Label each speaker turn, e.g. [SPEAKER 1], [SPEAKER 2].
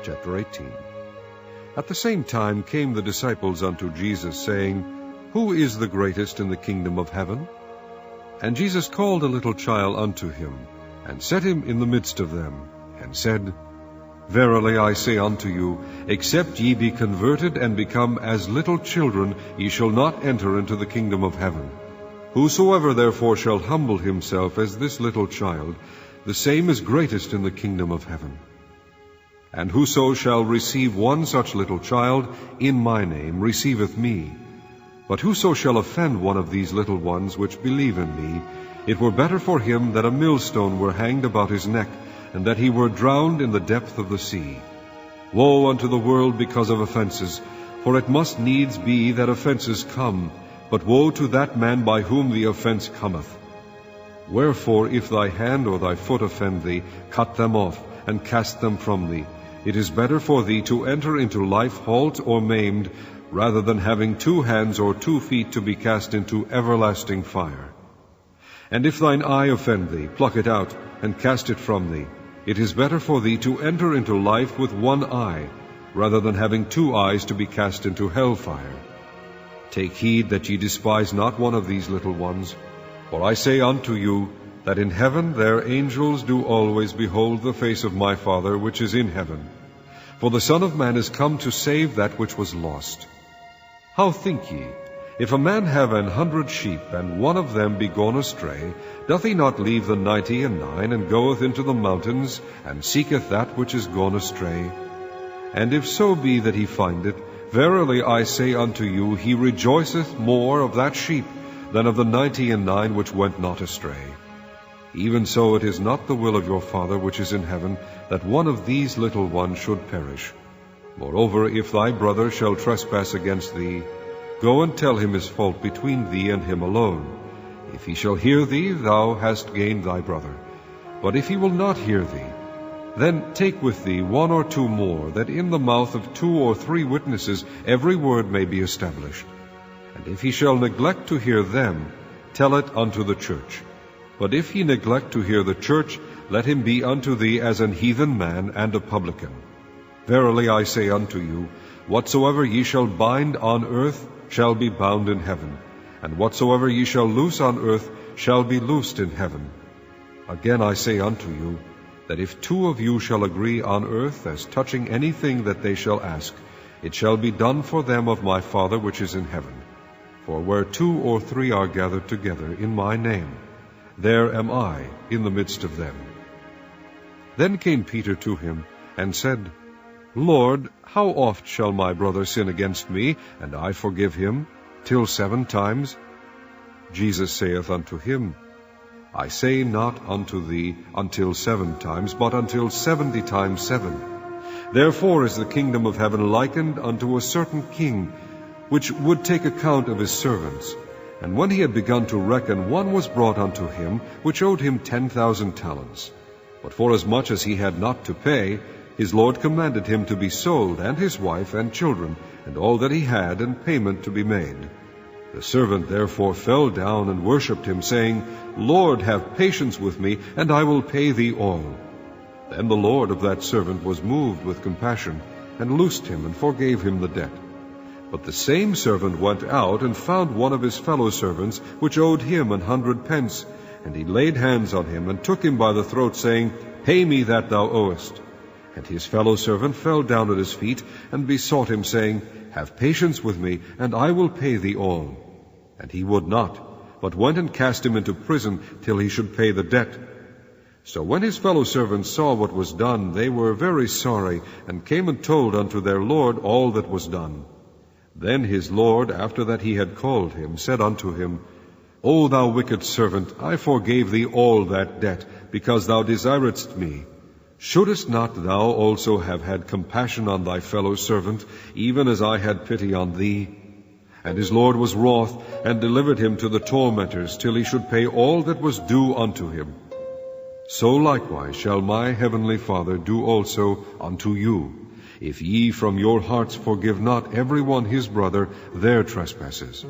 [SPEAKER 1] chapter 18. At the same time came the disciples unto Jesus, saying, Who is the greatest in the kingdom of heaven? And Jesus called a little child unto him, and set him in the midst of them, and said, Verily I say unto you, except ye be converted and become as little children, ye shall not enter into the kingdom of heaven. Whosoever therefore shall humble himself as this little child, the same is greatest in the kingdom of heaven. And whoso shall receive one such little child in my name receiveth me. But whoso shall offend one of these little ones which believe in me, it were better for him that a millstone were hanged about his neck, and that he were drowned in the depth of the sea. Woe unto the world because of offenses, for it must needs be that offenses come, but woe to that man by whom the offense cometh. Wherefore, if thy hand or thy foot offend thee, cut them off, and cast them from thee. It is better for thee to enter into life halt or maimed, rather than having 2 hands or 2 feet to be cast into everlasting fire. And if thine eye offend thee, pluck it out, and cast it from thee. It is better for thee to enter into life with 1 eye, rather than having 2 eyes to be cast into hell fire. Take heed that ye despise not one of these little ones. For I say unto you, that in heaven their angels do always behold the face of my Father which is in heaven. For the Son of Man is come to save that which was lost. How think ye? If a man have 100 sheep, and one of them be gone astray, doth he not leave the 99, and goeth into the mountains, and seeketh that which is gone astray? And if so be that he find it, verily I say unto you, he rejoiceth more of that sheep than of the 99 which went not astray. Even so it is not the will of your Father which is in heaven, that one of these little ones should perish. Moreover, if thy brother shall trespass against thee, go and tell him his fault between thee and him alone. If he shall hear thee, thou hast gained thy brother. But if he will not hear thee, then take with thee 1 or 2 more, that in the mouth of 2 or 3 witnesses every word may be established. And if he shall neglect to hear them, tell it unto the church. But if he neglect to hear the church, let him be unto thee as an heathen man and a publican. Verily I say unto you, whatsoever ye shall bind on earth shall be bound in heaven, and whatsoever ye shall loose on earth shall be loosed in heaven. Again I say unto you, that if 2 of you shall agree on earth as touching anything that they shall ask, it shall be done for them of my Father which is in heaven. For where 2 or 3 are gathered together in my name, there am I in the midst of them. Then came Peter to him, and said, Lord, how oft shall my brother sin against me, and I forgive him? Till 7 times? Jesus saith unto him, I say not unto thee until 7 times, but until 70 times 7. Therefore is the kingdom of heaven likened unto a certain king, which would take account of his servants. And when he had begun to reckon, one was brought unto him, which owed him 10,000 talents. But forasmuch as he had not to pay, his Lord commanded him to be sold, and his wife and children, and all that he had, and payment to be made. The servant therefore fell down and worshipped him, saying, Lord, have patience with me, and I will pay thee all. Then the Lord of that servant was moved with compassion, and loosed him, and forgave him the debt. But the same servant went out, and found one of his fellow servants, which owed him 100 pence. And he laid hands on him, and took him by the throat, saying, Pay me that thou owest. And his fellow servant fell down at his feet, and besought him, saying, Have patience with me, and I will pay thee all. And he would not, but went and cast him into prison, till he should pay the debt. So when his fellow servants saw what was done, they were very sorry, and came and told unto their Lord all that was done. Then his Lord, after that he had called him, said unto him, O thou wicked servant, I forgave thee all that debt, because thou desiredst me. Shouldest not thou also have had compassion on thy fellow servant, even as I had pity on thee? And his Lord was wroth, and delivered him to the tormentors, till he should pay all that was due unto him. So likewise shall my heavenly Father do also unto you, if ye from your hearts forgive not every one his brother their trespasses.